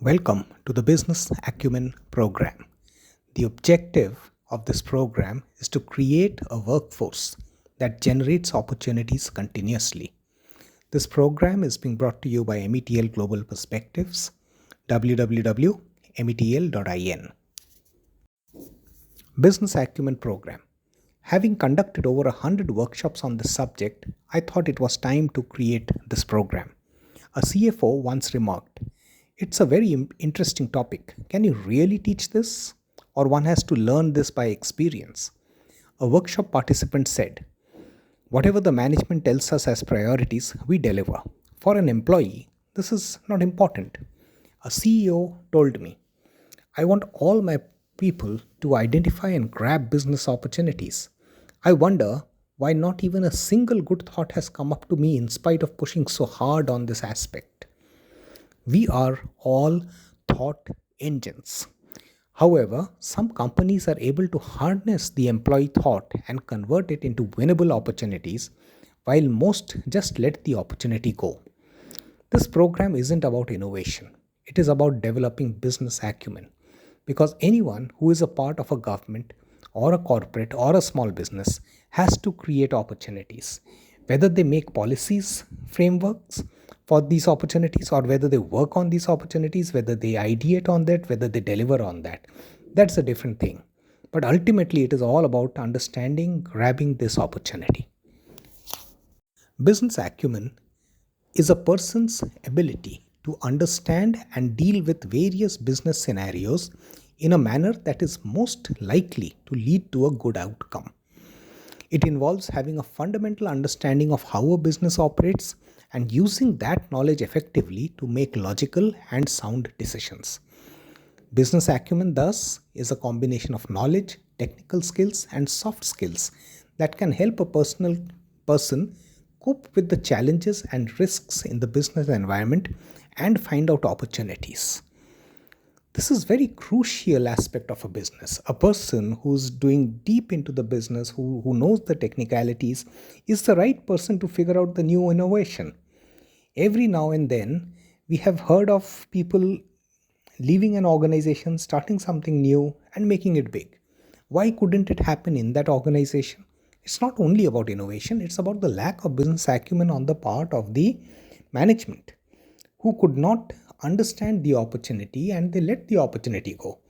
Welcome to the Business Acumen program. The objective of this program is to create a workforce that generates opportunities continuously. This program is being brought to you by METL Global Perspectives, www.metl.in. Business Acumen program. Having conducted over 100 workshops on this subject, I thought it was time to create this program. A CFO once remarked, "It's a very interesting topic. Can you really teach this? Or one has to learn this by experience?" A workshop participant said, "Whatever the management tells us as priorities, we deliver. For an employee, this is not important." A CEO told me, "I want all my people to identify and grab business opportunities. I wonder why not even a single good thought has come up to me in spite of pushing so hard on this aspect." We are all thought engines. However, some companies are able to harness the employee thought and convert it into winnable opportunities, while most just let the opportunity go. This program isn't about innovation, it is about developing business acumen. Because anyone who is a part of a government or a corporate or a small business has to create opportunities, whether they make policies, frameworks for these opportunities, or whether they work on these opportunities, whether they ideate on that, whether they deliver on that. That's a different thing. But ultimately, it is all about understanding, grabbing this opportunity. Business acumen is a person's ability to understand and deal with various business scenarios in a manner that is most likely to lead to a good outcome. It involves having a fundamental understanding of how a business operates and using that knowledge effectively to make logical and sound decisions. Business acumen, thus, is a combination of knowledge, technical skills, and soft skills that can help a person cope with the challenges and risks in the business environment and find out opportunities. This is very crucial aspect of a business. A person who's doing deep into the business, who knows the technicalities, is the right person to figure out the new innovation. Every now and then, we have heard of people leaving an organization, starting something new, and making it big. Why couldn't it happen in that organization? It's not only about innovation, it's about the lack of business acumen on the part of the management, who could not understand the opportunity and they let the opportunity go.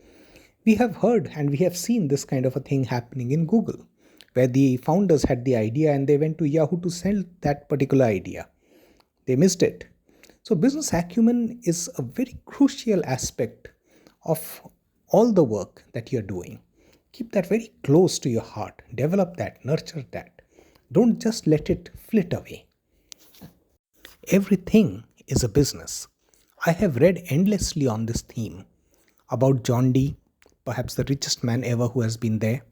We have heard and we have seen this kind of a thing happening in Google, where the founders had the idea and they went to Yahoo to sell that particular idea. They missed it. So, business acumen is a very crucial aspect of all the work that you're doing. Keep that very close to your heart. Develop that, nurture that. Don't just let it flit away. Everything is a business. I have read endlessly on this theme about John D., perhaps the richest man ever who has been there,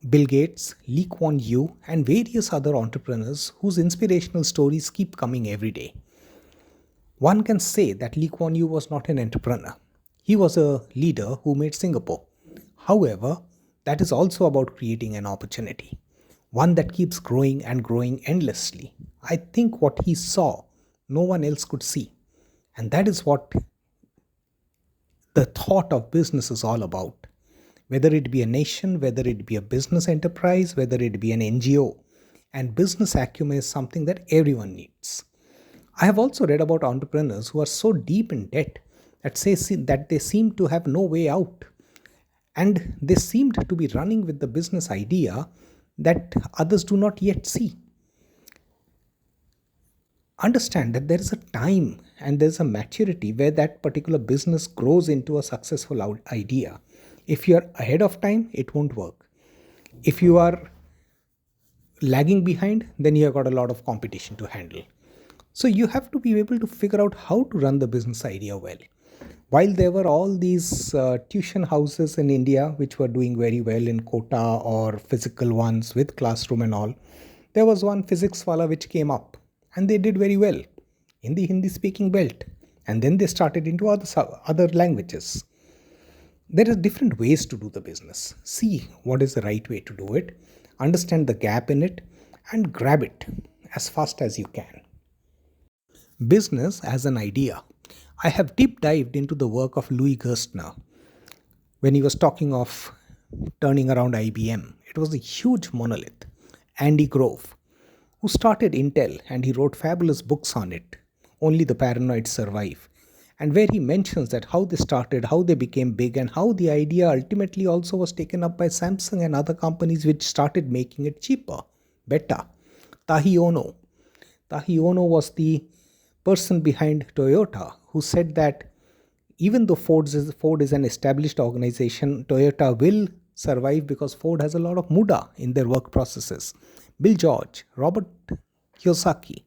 Bill Gates, Lee Kuan Yew, and various other entrepreneurs whose inspirational stories keep coming every day. One can say that Lee Kuan Yew was not an entrepreneur. He was a leader who made Singapore. However, that is also about creating an opportunity, one that keeps growing and growing endlessly. I think what he saw, no one else could see. And that is what the thought of business is all about. Whether it be a nation, whether it be a business enterprise, whether it be an NGO, and business acumen is something that everyone needs. I have also read about entrepreneurs who are so deep in debt that they seem to have no way out. And they seemed to be running with the business idea that others do not yet see. Understand that there is a time and there's a maturity where that particular business grows into a successful idea. If you are ahead of time, it won't work. If you are lagging behind, then you have got a lot of competition to handle. So you have to be able to figure out how to run the business idea well. While there were all these tuition houses in India which were doing very well in quota or physical ones with classroom and all, there was one physics wala which came up and they did very well in the Hindi speaking belt, and then they started into other languages. There are different ways to do the business. See what is the right way to do it, understand the gap in it, and grab it as fast as you can. Business as an idea. I have deep dived into the work of Louis Gerstner when he was talking of turning around IBM. It was a huge monolith. Andy Grove, who started Intel and he wrote fabulous books on it, Only the Paranoid Survive, and where he mentions that how they started, how they became big, and how the idea ultimately also was taken up by Samsung and other companies which started making it cheaper, better. Tahi Ono. Tahi Ono was the person behind Toyota who said that even though Ford is an established organization, Toyota will survive because Ford has a lot of muda in their work processes. Bill George, Robert Kiyosaki,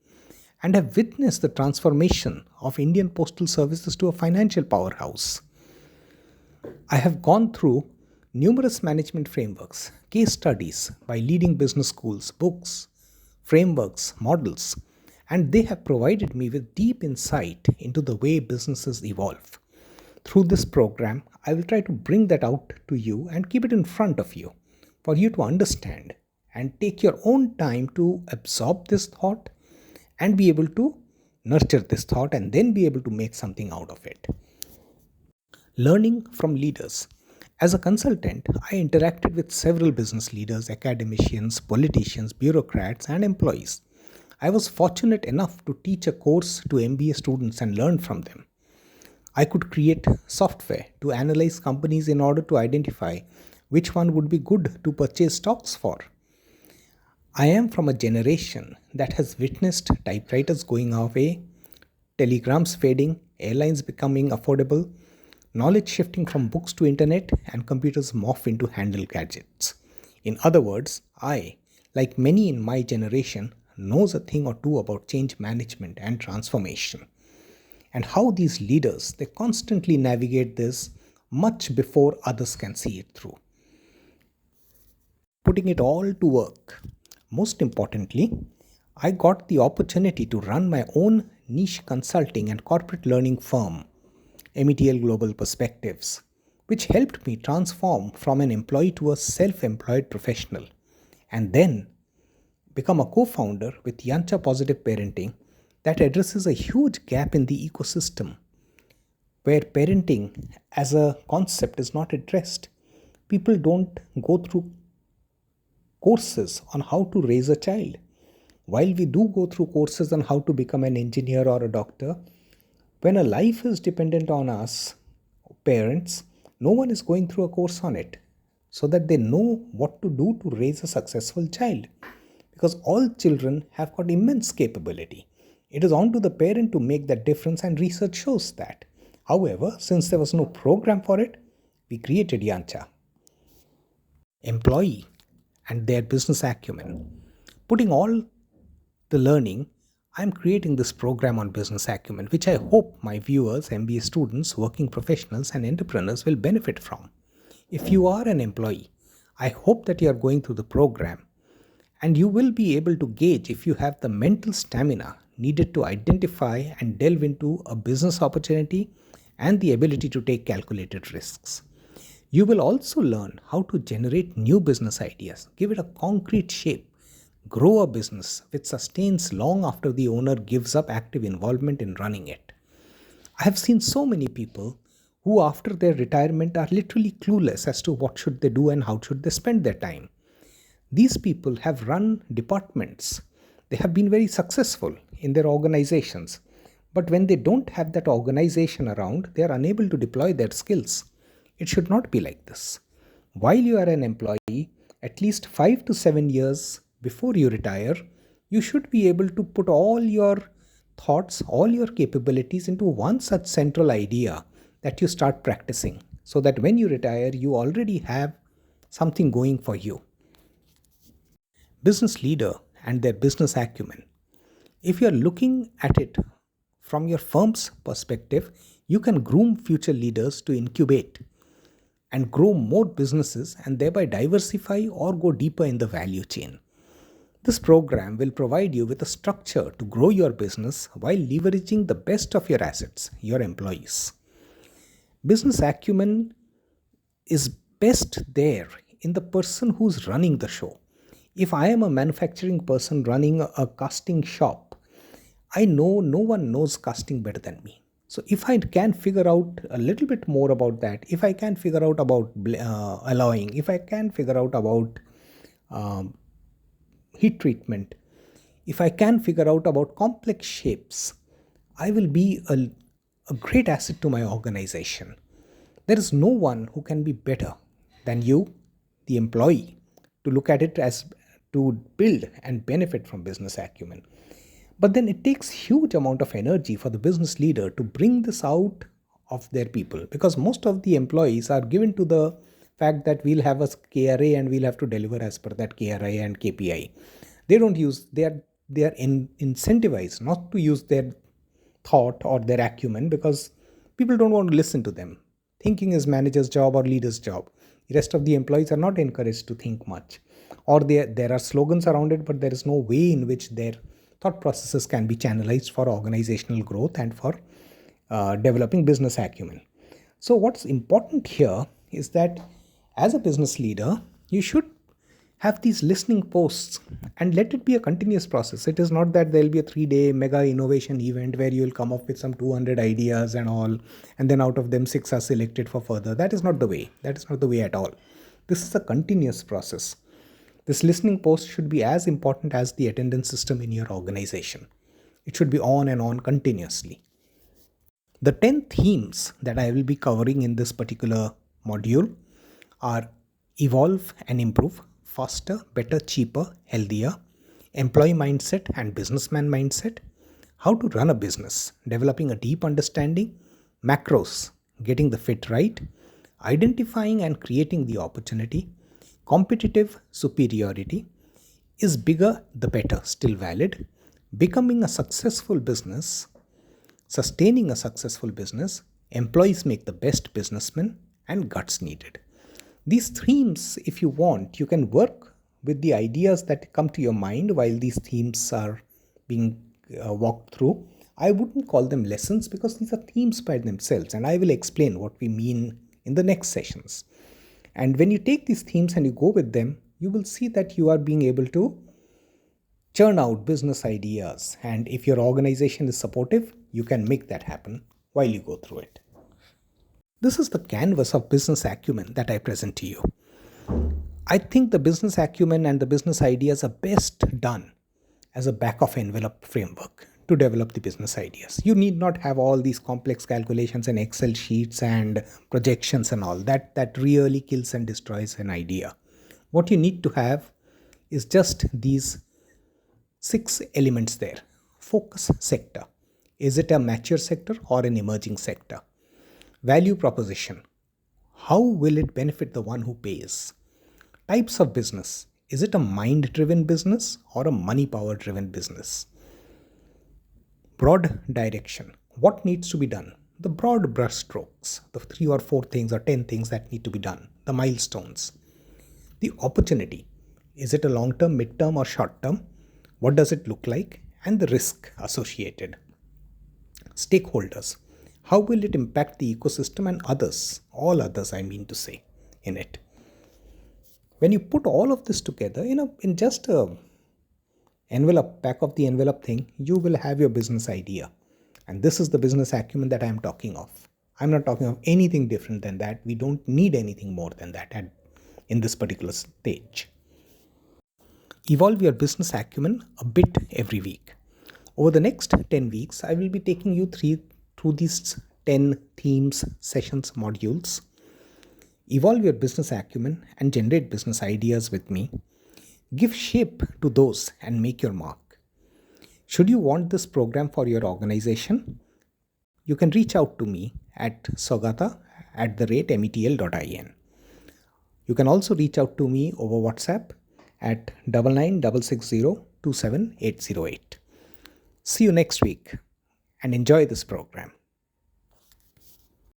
and have witnessed the transformation of Indian postal services to a financial powerhouse. I have gone through numerous management frameworks, case studies by leading business schools, books, frameworks, models, and they have provided me with deep insight into the way businesses evolve. Through this program, I will try to bring that out to you and keep it in front of you for you to understand and take your own time to absorb this thought and be able to nurture this thought and then be able to make something out of it. Learning from leaders. As a consultant, I interacted with several business leaders, academicians, politicians, bureaucrats, and employees. I was fortunate enough to teach a course to MBA students and learn from them. I could create software to analyze companies in order to identify which one would be good to purchase stocks for. I am from a generation that has witnessed typewriters going away, telegrams fading, airlines becoming affordable, knowledge shifting from books to internet, and computers morph into handle gadgets. In other words, I, like many in my generation, knows a thing or two about change management and transformation and how these leaders they constantly navigate this much before others can see it through, putting it all to work. Most importantly, I got the opportunity to run my own niche consulting and corporate learning firm, METL Global Perspectives, which helped me transform from an employee to a self-employed professional and then become a co-founder with Yancha Positive Parenting that addresses a huge gap in the ecosystem where parenting as a concept is not addressed. People don't go through courses on how to raise a child. While we do go through courses on how to become an engineer or a doctor, when a life is dependent on us, parents, no one is going through a course on it so that they know what to do to raise a successful child. Because all children have got immense capability. It is on to the parent to make that difference, and research shows that. However, since there was no program for it, we created Yancha. Employee and their business acumen. Putting all the learning, I'm creating this program on business acumen, which I hope my viewers, MBA students, working professionals, and entrepreneurs will benefit from. If you are an employee, I hope that you are going through the program and you will be able to gauge if you have the mental stamina needed to identify and delve into a business opportunity and the ability to take calculated risks. You will also learn how to generate new business ideas, give it a concrete shape, grow a business which sustains long after the owner gives up active involvement in running it. I have seen so many people who after their retirement are literally clueless as to what should they do and how should they spend their time. These people have run departments. They have been very successful in their organizations. But when they don't have that organization around, they are unable to deploy their skills. It should not be like this. While you are an employee, at least 5 to 7 years before you retire, you should be able to put all your thoughts, all your capabilities into one such central idea that you start practicing so that when you retire, you already have something going for you. Business leader and their business acumen. If you are looking at it from your firm's perspective, you can groom future leaders to incubate and grow more businesses and thereby diversify or go deeper in the value chain. This program will provide you with a structure to grow your business while leveraging the best of your assets, your employees. Business acumen is best there in the person who's running the show. If I am a manufacturing person running a casting shop, I know no one knows casting better than me. So if I can figure out a little bit more about that, if I can figure out about allowing, if I can figure out about um, heat treatment, if I can figure out about complex shapes, I will be a great asset to my organization. There is no one who can be better than you, the employee, to look at it as to build and benefit from business acumen. But then it takes huge amount of energy for the business leader to bring this out of their people, because most of the employees are given to the fact that we'll have a KRA and we'll have to deliver as per that KRA and KPI. They don't use, they are incentivized not to use their thought or their acumen, because people don't want to listen to them. Thinking is manager's job or leader's job. The rest of the employees are not encouraged to think much, or there are slogans around it, but there is no way in which their thought processes can be channelized for organizational growth and for developing business acumen. So what's important here is that as a business leader, you should have these listening posts and let it be a continuous process. It is not that there'll be a 3-day mega innovation event where you'll come up with some 200 ideas and all, and then out of them 6 are selected for further. That is not the way. That is not the way at all. This is a continuous process. This listening post should be as important as the attendance system in your organization. It should be on and on continuously. The 10 themes that I will be covering in this particular module are evolve and improve, faster, better, cheaper, healthier, employee mindset and businessman mindset, how to run a business, developing a deep understanding, macros, getting the fit right, identifying and creating the opportunity, competitive superiority, is bigger the better still valid, becoming a successful business, sustaining a successful business, employees make the best businessmen, and guts needed. These themes, if you want, you can work with the ideas that come to your mind while these themes are being walked through. I wouldn't call them lessons because these are themes by themselves, and I will explain what we mean in the next sessions. And when you take these themes and you go with them, you will see that you are being able to churn out business ideas. And if your organization is supportive, you can make that happen while you go through it. This is the canvas of business acumen that I present to you. I think the business acumen and the business ideas are best done as a back of envelope framework to develop the business ideas. You need not have all these complex calculations and Excel sheets and projections and all that. That really kills and destroys an idea. What you need to have is just these 6 elements there. Focus sector. Is it a mature sector or an emerging sector? Value proposition. How will it benefit the one who pays? Types of business. Is it a mind driven business or a money power driven business? Broad direction. What needs to be done? The broad brush strokes. The 3 or 4 things or 10 things that need to be done. The milestones. The opportunity. Is it a long term, mid term, or short term? What does it look like? And the risk associated. Stakeholders. How will it impact the ecosystem and others? All others, I mean to say, in it. When you put all of this together, in just a envelope, back of the envelope thing, you will have your business idea. And this is the business acumen that I am talking of. I'm not talking of anything different than that. We don't need anything more than that in this particular stage. Evolve your business acumen a bit every week. Over the next 10 weeks, I will be taking you through these 10 themes, sessions, modules. Evolve your business acumen and generate business ideas with me. Give shape to those and make your mark. Should you want this program for your organization, you can reach out to me at saugata@metl.in. You can also reach out to me over WhatsApp at 9966027808. See you next week and enjoy this program.